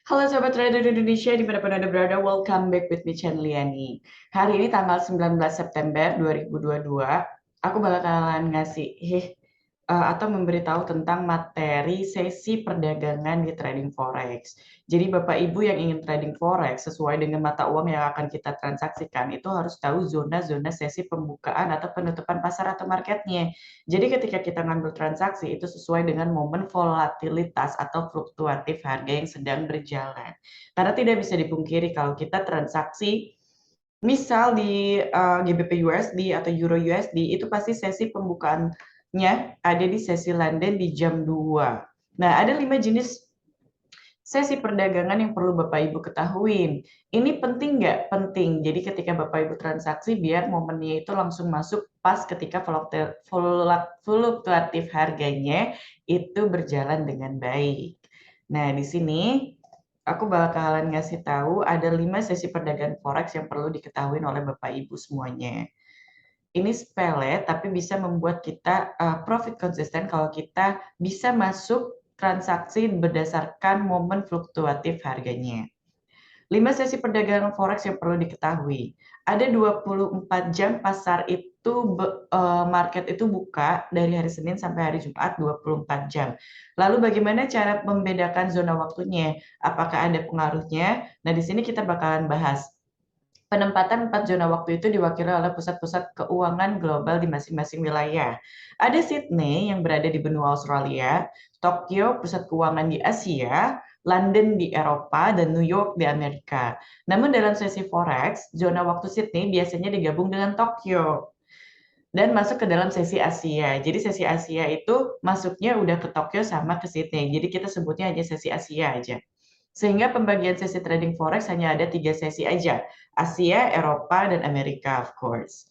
Halo Sobat Trader Indonesia, dimanapun Anda berada, welcome back with me, Chen Liani. Hari ini tanggal 19 September 2022, aku bakalan ngasih atau memberitahu tentang materi sesi perdagangan di trading forex. Jadi Bapak Ibu yang ingin trading forex sesuai dengan mata uang yang akan kita transaksikan, itu harus tahu zona-zona sesi pembukaan atau penutupan pasar atau marketnya. Jadi ketika kita ngambil transaksi itu sesuai dengan momen volatilitas atau fluktuatif harga yang sedang berjalan. Karena tidak bisa dipungkiri kalau kita transaksi misal di GBP USD atau Euro USD itu pasti sesi pembukaannya ada di sesi London di jam 2. Nah, ada 5 jenis sesi perdagangan yang perlu Bapak Ibu ketahui. Ini penting nggak? Penting. Jadi ketika Bapak Ibu transaksi, biar momennya itu langsung masuk pas ketika fluktuatif harganya itu berjalan dengan baik. Nah, di sini aku bakalan ngasih tahu ada 5 sesi perdagangan forex yang perlu diketahui oleh Bapak Ibu semuanya. Ini sepele, tapi bisa membuat kita profit konsisten kalau kita bisa masuk transaksi berdasarkan momen fluktuatif harganya. 5 sesi perdagangan forex yang perlu diketahui. Ada 24 jam pasar itu market itu buka dari hari Senin sampai hari Jumat 24 jam. Lalu bagaimana cara membedakan zona waktunya? Apakah ada pengaruhnya? Nah, di sini kita bakalan bahas. Penempatan 4 zona waktu itu diwakili oleh pusat-pusat keuangan global di masing-masing wilayah. Ada Sydney yang berada di benua Australia, Tokyo pusat keuangan di Asia, London di Eropa, dan New York di Amerika. Namun dalam sesi forex, zona waktu Sydney biasanya digabung dengan Tokyo dan masuk ke dalam sesi Asia. Jadi sesi Asia itu masuknya udah ke Tokyo sama ke Sydney. Jadi kita sebutnya hanya sesi Asia aja. Sehingga pembagian sesi trading forex hanya ada 3 sesi aja. Asia, Eropa, dan Amerika, of course.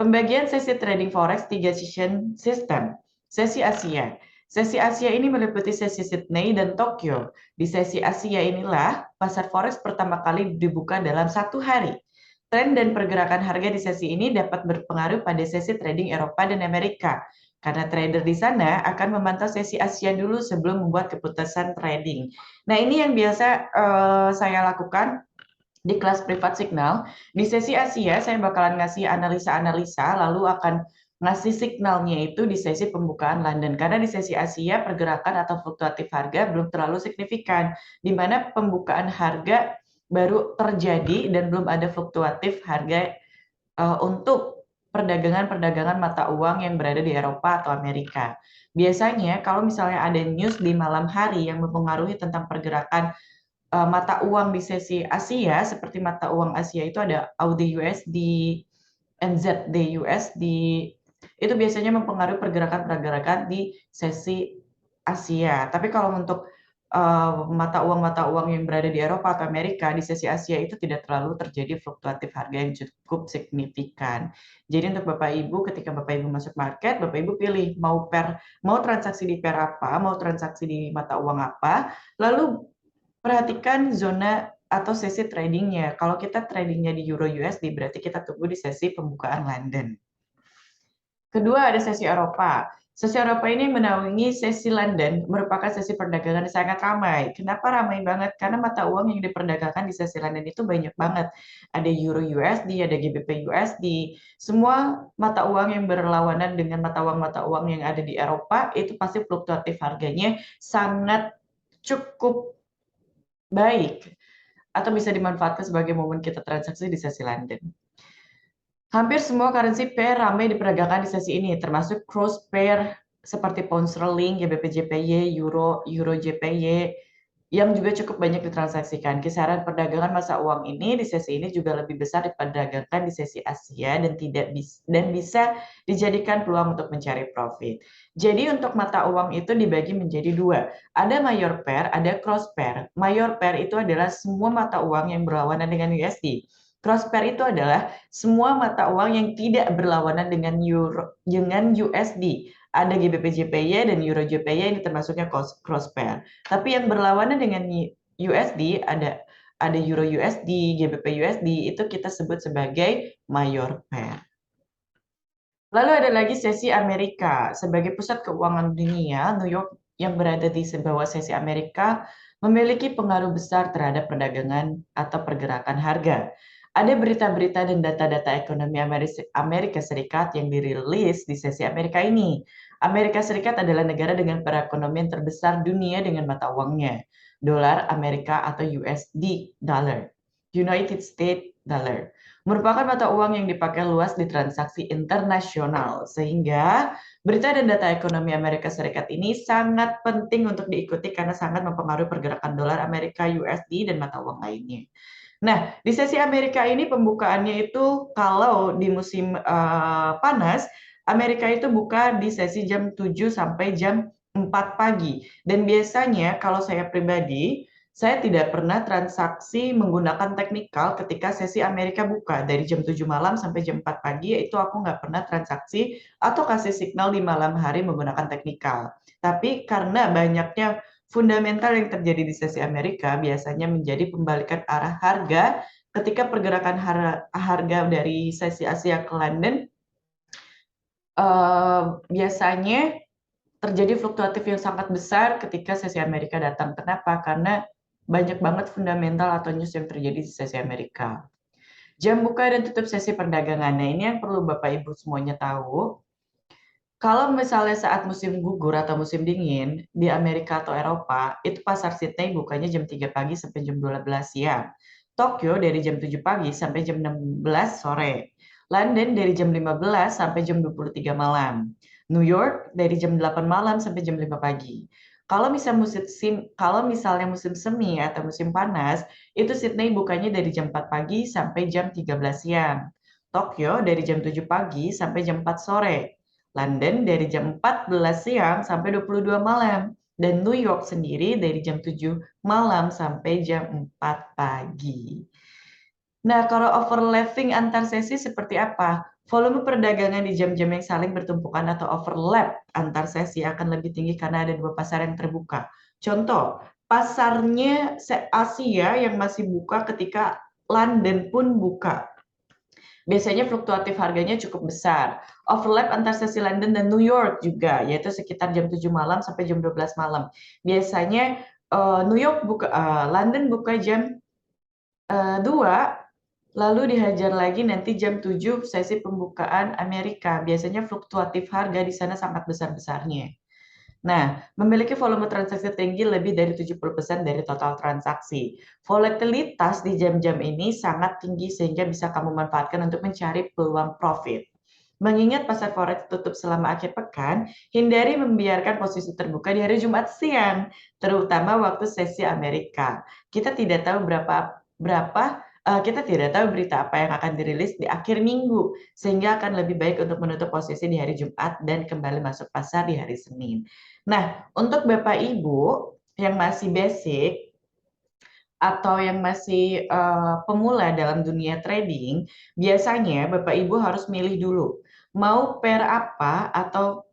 Pembagian sesi trading forex 3 session system. Sesi Asia. Sesi Asia ini meliputi sesi Sydney dan Tokyo. Di sesi Asia inilah pasar forex pertama kali dibuka dalam satu hari. Tren dan pergerakan harga di sesi ini dapat berpengaruh pada sesi trading Eropa dan Amerika. Karena trader di sana akan memantau sesi Asia dulu sebelum membuat keputusan trading. Nah, ini yang biasa saya lakukan di kelas privat signal. Di sesi Asia, saya bakalan ngasih analisa-analisa, lalu akan ngasih signalnya itu di sesi pembukaan London. Karena di sesi Asia, pergerakan atau fluktuatif harga belum terlalu signifikan, di mana pembukaan harga baru terjadi dan belum ada fluktuatif harga untuk perdagangan-perdagangan mata uang yang berada di Eropa atau Amerika. Biasanya kalau misalnya ada news di malam hari yang mempengaruhi tentang pergerakan mata uang di sesi Asia, seperti mata uang Asia itu ada AUD USD, NZD USD, itu biasanya mempengaruhi pergerakan-pergerakan di sesi Asia. Tapi kalau untuk mata uang yang berada di Eropa atau Amerika di sesi Asia itu tidak terlalu terjadi fluktuatif harga yang cukup signifikan. Jadi untuk Bapak Ibu ketika Bapak Ibu masuk market, Bapak Ibu pilih mau transaksi di pair apa, mau transaksi di mata uang apa, lalu perhatikan zona atau sesi tradingnya. Kalau kita tradingnya di Euro USD berarti kita tunggu di sesi pembukaan London. Kedua ada sesi Eropa. Sesi Eropa ini menaungi sesi London, merupakan sesi perdagangan yang sangat ramai. Kenapa ramai banget? Karena mata uang yang diperdagangkan di sesi London itu banyak banget. Ada Euro USD, ada GBP USD. Semua mata uang yang berlawanan dengan mata uang yang ada di Eropa itu pasti fluktuatif harganya sangat cukup baik atau bisa dimanfaatkan sebagai momen kita transaksi di sesi London. Hampir semua currency pair ramai diperdagangkan di sesi ini, termasuk cross pair seperti pound sterling, GBP JPY, Euro, Euro JPY, yang juga cukup banyak ditransaksikan. Kisaran perdagangan masa uang ini di sesi ini juga lebih besar diperdagangkan di sesi Asia dan bisa dijadikan peluang untuk mencari profit. Jadi untuk mata uang itu dibagi menjadi dua. Ada mayor pair, ada cross pair. Mayor pair itu adalah semua mata uang yang berlawanan dengan USD. Cross pair itu adalah semua mata uang yang tidak berlawanan dengan USD. Ada GBP JPY dan Euro JPY ini termasuknya cross pair. Tapi yang berlawanan dengan USD ada Euro USD, GBP USD itu kita sebut sebagai mayor pair. Lalu ada lagi sesi Amerika. Sebagai pusat keuangan dunia, New York yang berada di bawah sesi Amerika memiliki pengaruh besar terhadap perdagangan atau pergerakan harga. Ada berita-berita dan data-data ekonomi Amerika Serikat yang dirilis di sesi Amerika ini. Amerika Serikat adalah negara dengan perekonomian terbesar dunia dengan mata uangnya, dolar Amerika atau USD dollar, United States dollar, merupakan mata uang yang dipakai luas di transaksi internasional, sehingga berita dan data ekonomi Amerika Serikat ini sangat penting untuk diikuti karena sangat mempengaruhi pergerakan dolar Amerika, USD, dan mata uang lainnya. Nah, di sesi Amerika ini pembukaannya itu kalau di musim panas, Amerika itu buka di sesi jam 7 sampai jam 4 pagi. Dan biasanya kalau saya pribadi, saya tidak pernah transaksi menggunakan teknikal ketika sesi Amerika buka. Dari jam 7 malam sampai jam 4 pagi, itu aku nggak pernah transaksi atau kasih signal di malam hari menggunakan teknikal. Tapi karena banyaknya fundamental yang terjadi di sesi Amerika biasanya menjadi pembalikan arah harga ketika pergerakan harga dari sesi Asia ke London biasanya terjadi fluktuatif yang sangat besar ketika sesi Amerika datang. Kenapa? Karena banyak banget fundamental atau news yang terjadi di sesi Amerika. Jam buka dan tutup sesi perdagangan. Nah, ini yang perlu Bapak Ibu semuanya tahu. Kalau misalnya saat musim gugur atau musim dingin di Amerika atau Eropa, itu pasar Sydney bukanya jam 3 pagi sampai jam 12 siang. Tokyo dari jam 7 pagi sampai jam 16 sore. London dari jam 15 sampai jam 23 malam. New York dari jam 8 malam sampai jam 5 pagi. Kalau misalnya musim semi atau musim panas, itu Sydney bukanya dari jam 4 pagi sampai jam 13 siang. Tokyo dari jam 7 pagi sampai jam 4 sore. London dari jam 14 siang sampai 22 malam. Dan New York sendiri dari jam 7 malam sampai jam 4 pagi. Nah, kalau overlapping antar sesi seperti apa? Volume perdagangan di jam-jam yang saling bertumpukan atau overlap antar sesi akan lebih tinggi karena ada dua pasar yang terbuka. Contoh, pasarnya Asia yang masih buka ketika London pun buka. Biasanya fluktuatif harganya cukup besar. Overlap antar sesi London dan New York juga, yaitu sekitar jam 7 malam sampai jam 12 malam. Biasanya London buka jam 2, lalu dihajar lagi nanti jam 7 sesi pembukaan Amerika. Biasanya fluktuatif harga di sana sangat besar-besarnya. Nah, memiliki volume transaksi tinggi lebih dari 70% dari total transaksi. Volatilitas di jam-jam ini sangat tinggi sehingga bisa kamu manfaatkan untuk mencari peluang profit. Mengingat pasar forex tutup selama akhir pekan, hindari membiarkan posisi terbuka di hari Jumat siang, terutama waktu sesi Amerika. Kita tidak tahu kita tidak tahu berita apa yang akan dirilis di akhir minggu, sehingga akan lebih baik untuk menutup posisi di hari Jumat dan kembali masuk pasar di hari Senin. Nah, untuk Bapak Ibu yang masih basic atau yang masih pemula dalam dunia trading, biasanya Bapak Ibu harus milih dulu mau pair apa atau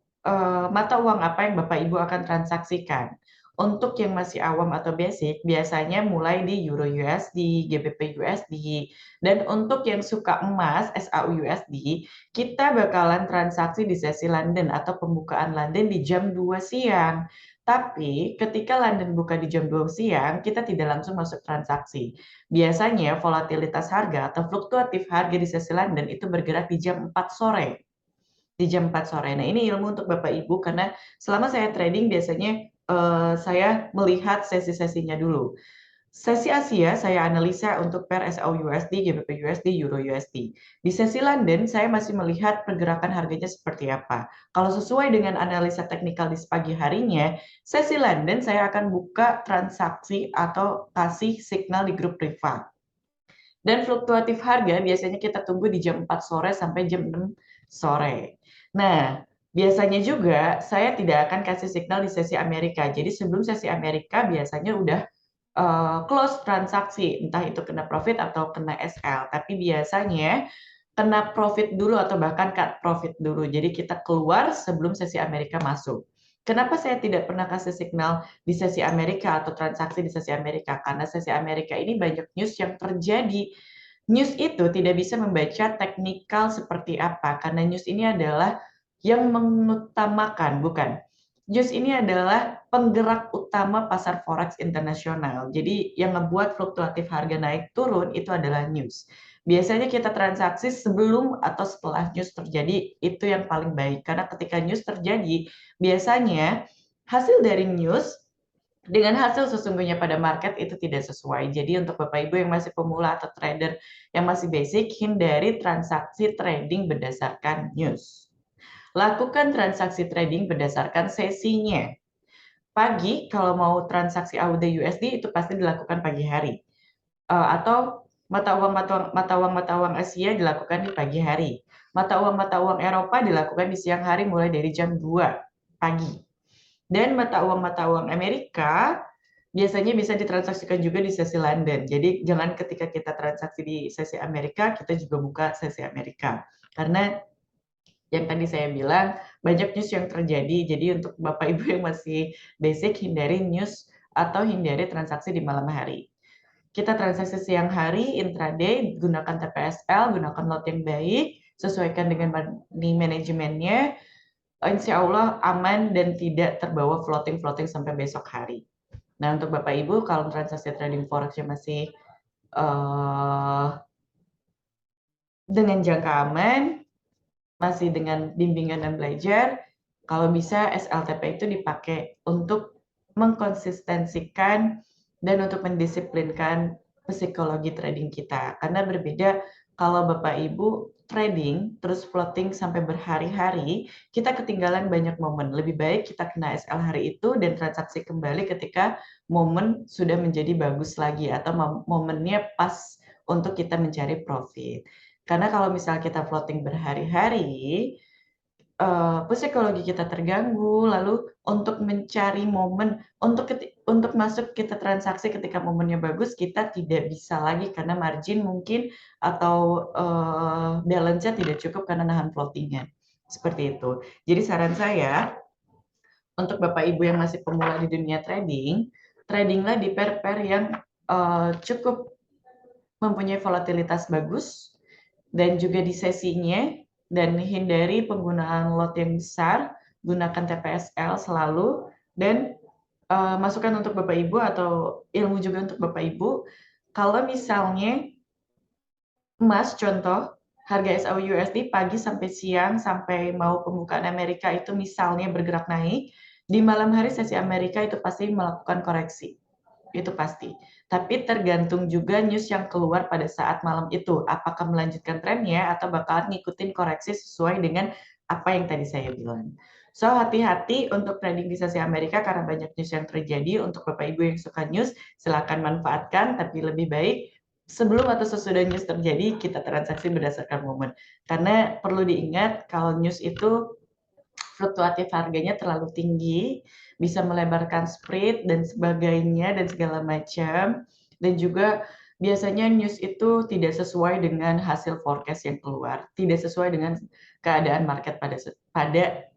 mata uang apa yang Bapak Ibu akan transaksikan. Untuk yang masih awam atau basic, biasanya mulai di Euro USD, GBP USD, dan untuk yang suka emas, SAU USD, kita bakalan transaksi di sesi London atau pembukaan London di jam 2 siang. Tapi ketika London buka di jam 2 siang, kita tidak langsung masuk transaksi. Biasanya volatilitas harga atau fluktuatif harga di sesi London itu bergerak di jam 4 sore. Di jam 4 sore. Nah, ini ilmu untuk Bapak Ibu karena selama saya trading biasanya saya melihat sesi-sesinya dulu. Sesi Asia saya analisa untuk pair SAU USD, GBP USD, Euro USD. Di sesi London saya masih melihat pergerakan harganya seperti apa. Kalau sesuai dengan analisa teknikal di pagi harinya, sesi London saya akan buka transaksi atau kasih signal di grup privat. Dan fluktuatif harga biasanya kita tunggu di jam 4 sore sampai jam 6 sore. Nah, biasanya juga saya tidak akan kasih signal di sesi Amerika. Jadi sebelum sesi Amerika biasanya udah close transaksi, entah itu kena profit atau kena SL. Tapi biasanya kena profit dulu atau bahkan cut profit dulu. Jadi kita keluar sebelum sesi Amerika masuk. Kenapa saya tidak pernah kasih signal di sesi Amerika atau transaksi di sesi Amerika? Karena sesi Amerika ini banyak news yang terjadi. News itu tidak bisa membaca teknikal seperti apa, karena news ini adalah yang mengutamakan, bukan. news ini adalah penggerak utama pasar forex internasional. Jadi yang ngebuat fluktuatif harga naik turun itu adalah news. Biasanya kita transaksi sebelum atau setelah news terjadi, itu yang paling baik. Karena ketika news terjadi, biasanya hasil dari news dengan hasil sesungguhnya pada market itu tidak sesuai. Jadi untuk Bapak Ibu yang masih pemula atau trader yang masih basic, hindari transaksi trading berdasarkan news. Lakukan transaksi trading berdasarkan sesinya. Pagi, kalau mau transaksi AUD USD itu pasti dilakukan pagi hari. Atau mata uang Asia dilakukan di pagi hari. Mata uang Eropa dilakukan di siang hari mulai dari jam 2 pagi. Dan mata uang Amerika biasanya bisa ditransaksikan juga di sesi London. Jadi jangan ketika kita transaksi di sesi Amerika, kita juga buka sesi Amerika. Karena yang tadi saya bilang, banyak news yang terjadi. Jadi untuk Bapak Ibu yang masih basic, hindari news atau hindari transaksi di malam hari. Kita transaksi siang hari, intraday, gunakan TPSL, gunakan lot yang baik, sesuaikan dengan money manajemennya, insya Allah aman dan tidak terbawa floating-floating sampai besok hari. Nah, untuk Bapak Ibu, kalau transaksi trading forex masih dengan jangka aman, masih dengan bimbingan dan belajar, kalau bisa SLTP itu dipakai untuk mengkonsistensikan dan untuk mendisiplinkan psikologi trading kita. Karena berbeda kalau Bapak Ibu trading terus floating sampai berhari-hari, kita ketinggalan banyak momen. Lebih baik kita kena SL hari itu dan transaksi kembali ketika momen sudah menjadi bagus lagi atau momennya pas untuk kita mencari profit. Karena kalau misal kita floating berhari-hari, psikologi kita terganggu, lalu untuk mencari momen, untuk masuk kita transaksi ketika momennya bagus, kita tidak bisa lagi karena margin mungkin atau balance-nya tidak cukup karena nahan floating-nya. Seperti itu. Jadi saran saya, untuk Bapak Ibu yang masih pemula di dunia trading, tradinglah di pair-pair yang cukup mempunyai volatilitas bagus, dan juga di sesinya, dan hindari penggunaan lot yang besar, gunakan TPSL selalu, dan masukan untuk Bapak Ibu atau ilmu juga untuk Bapak Ibu, kalau misalnya emas contoh, harga SAU USD pagi sampai siang sampai mau pembukaan Amerika itu misalnya bergerak naik, di malam hari sesi Amerika itu pasti melakukan koreksi. Itu pasti. Tapi tergantung juga news yang keluar pada saat malam itu. Apakah melanjutkan trennya atau bakalan ngikutin koreksi sesuai dengan apa yang tadi saya bilang. So, hati-hati untuk trading di sesi Amerika karena banyak news yang terjadi. Untuk Bapak Ibu yang suka news, silakan manfaatkan. Tapi lebih baik sebelum atau sesudah news terjadi, kita transaksi berdasarkan momen. Karena perlu diingat kalau news itu fluktuatif harganya terlalu tinggi, bisa melebarkan spread dan sebagainya dan segala macam. Dan juga biasanya news itu tidak sesuai dengan hasil forecast yang keluar, tidak sesuai dengan keadaan market pada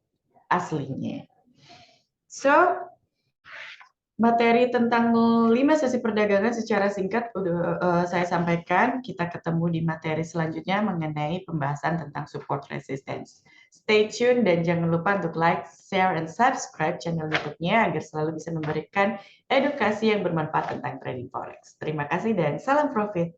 aslinya. So, materi tentang 5 sesi perdagangan secara singkat udah saya sampaikan. Kita ketemu di materi selanjutnya mengenai pembahasan tentang support resistance. Stay tune dan jangan lupa untuk like, share, and subscribe channel YouTube-nya agar selalu bisa memberikan edukasi yang bermanfaat tentang trading forex. Terima kasih dan salam profit.